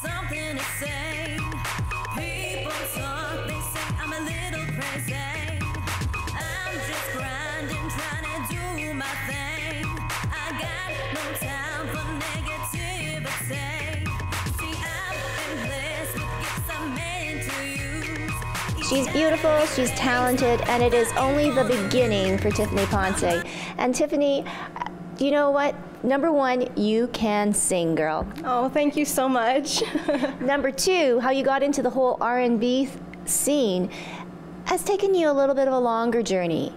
something to say. People talk, they say I'm a little crazy. I'm just grinding, trying to do my thing. I got no time for negativity. See, I've been blessed with gifts I'm meant to use. She's beautiful, she's talented, and it is only the beginning for Tiffany Ponce. And Tiffany, you know what? Number one, you can sing, girl. Oh, thank you so much. Number two, how you got into the whole R&B scene has taken you a little bit of a longer journey.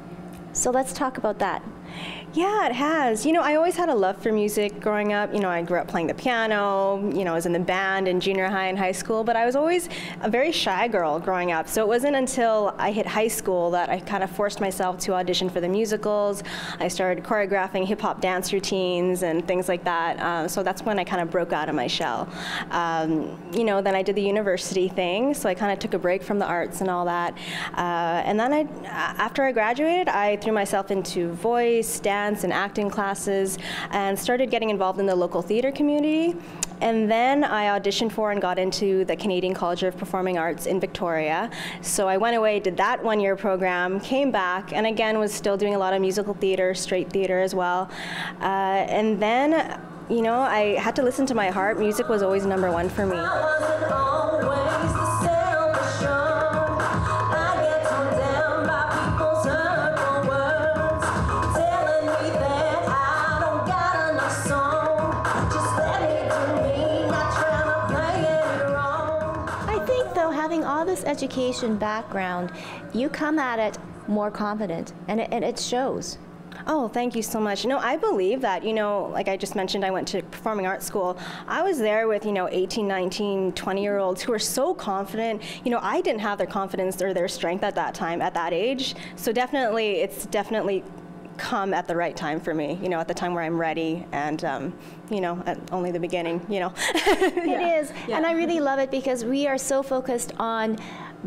So let's talk about that. Yeah, it has. You know, I always had a love for music growing up. You know, I grew up playing the piano, you know, I was in the band in junior high and high school, but I was always a very shy girl growing up. So it wasn't until I hit high school that I kind of forced myself to audition for the musicals. I started choreographing hip-hop dance routines and things like that. So that's when I kind of broke out of my shell. You know, then I did the university thing, so I kind of took a break from the arts and all that. And then after I graduated, I threw myself into voice, dance, and acting classes, and started getting involved in the local theater community. And then I auditioned for and got into the Canadian College of Performing Arts in Victoria. So I went away, did that one-year program, came back, and again was still doing a lot of musical theater, straight theater as well. And then, you know, I had to listen to my heart. Music was always number one for me. Having all this education background, you come at it more confident, and it shows. Oh, thank you so much. You know, I believe that, you know, like I just mentioned, I went to performing arts school. I was there with, you know, 18, 19, 20-year-olds who were so confident. You know, I didn't have their confidence or their strength at that time, at that age. So definitely, it's definitely come at the right time for me, you know, at the time where I'm ready, and you know, at only the beginning, you know. It is, yeah. And I really love it because we are so focused on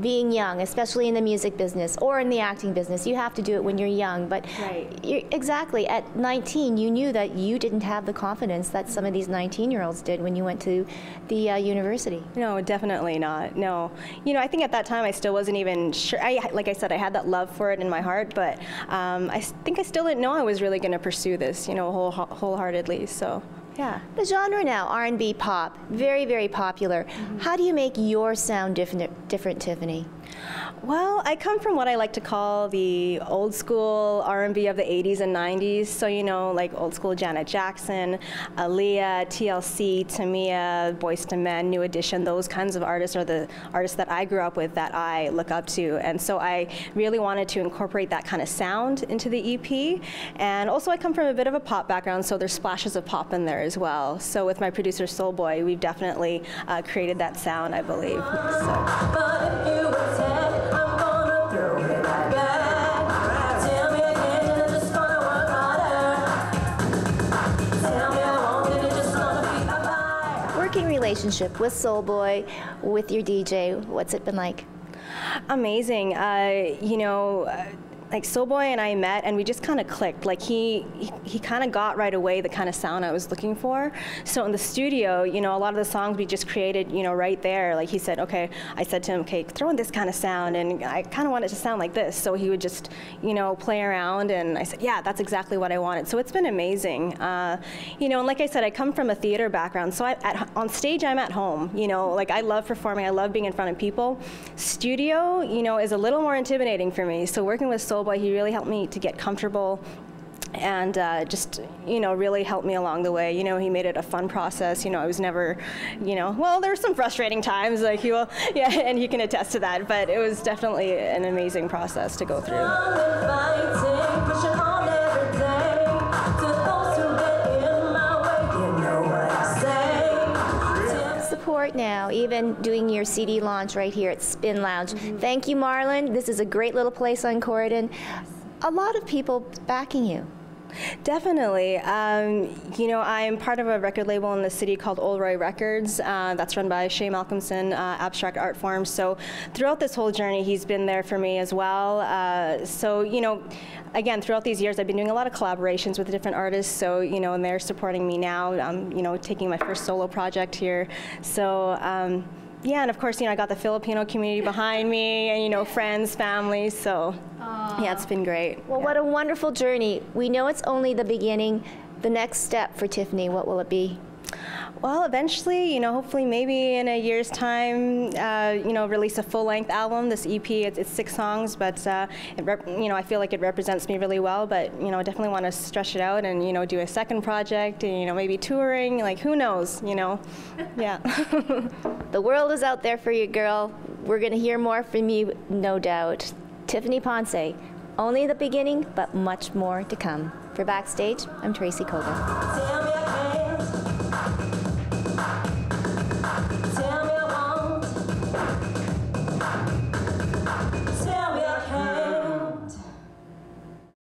being young, especially in the music business or in the acting business. You have to do it when you're young, but right. Exactly, at 19, you knew that you didn't have the confidence that some of these 19-year-olds did when you went to the university. No, definitely not, no. You know, I think at that time I still wasn't even sure. Like I said, I had that love for it in my heart, but I think I still didn't know I was really going to pursue this, you know, wholeheartedly, so. Yeah. The genre now, R&B pop, very, very popular. Mm-hmm. How do you make your sound different, Tiffany? Well, I come from what I like to call the old school R&B of the 80s and 90s. So, you know, like old school Janet Jackson, Aaliyah, TLC, Tamia, Boyz II Men, New Edition, those kinds of artists are the artists that I grew up with that I look up to. And so I really wanted to incorporate that kind of sound into the EP. And also I come from a bit of a pop background, so there's splashes of pop in there as well. So with my producer Soulboy, we've definitely created that sound, I believe. So. Working relationship with Soulboy, with your DJ, what's it been like? Amazing. You know, like Soulboy and I met and we just kind of clicked. Like he kind of got right away the kind of sound I was looking for. So in the studio, you know, a lot of the songs we just created, you know, right there. Like he said, okay, I said to him, okay, throw in this kind of sound, and I kind of want it to sound like this. So he would just, you know, play around, and I said, yeah, that's exactly what I wanted. So it's been amazing. You know, and like I said, I come from a theater background, so on stage I'm at home. You know, like I love performing, I love being in front of people. Studio, you know, is a little more intimidating for me. So working with Soulboy, he really helped me to get comfortable, and just, you know, really helped me along the way. You know, he made it a fun process. You know, I was never, you know, well, there were some frustrating times, like he will, yeah, and he can attest to that, but it was definitely an amazing process to go through. Support now, even doing your CD launch right here at Spin Lounge. Mm-hmm. Thank you, Marlon. This is a great little place on Corridon. A lot of people backing you. Definitely. You know, I'm part of a record label in the city called Old Roy Records. That's run by Shay Malcolmson, Abstract Art Forms. So throughout this whole journey, he's been there for me as well. So, you know, again, throughout these years, I've been doing a lot of collaborations with different artists. So, you know, and they're supporting me now. You know, taking my first solo project here. So, yeah, and of course, you know, I got the Filipino community behind me, and you know, friends, family. So, yeah, it's been great. Well, yeah. what a wonderful journey. We know it's only the beginning. The next step for Tiffany, what will it be? Well, eventually, you know, hopefully maybe in a year's time, you know, release a full-length album. This EP, it's 6 songs, but you know, I feel like it represents me really well. But you know, I definitely want to stretch it out and you know, do a second project, and you know, maybe touring. Like, who knows? You know, yeah. The world is out there for you, girl. We're going to hear more from you, no doubt. Tiffany Ponce, only the beginning, but much more to come. For Backstage, I'm Tracy Koga.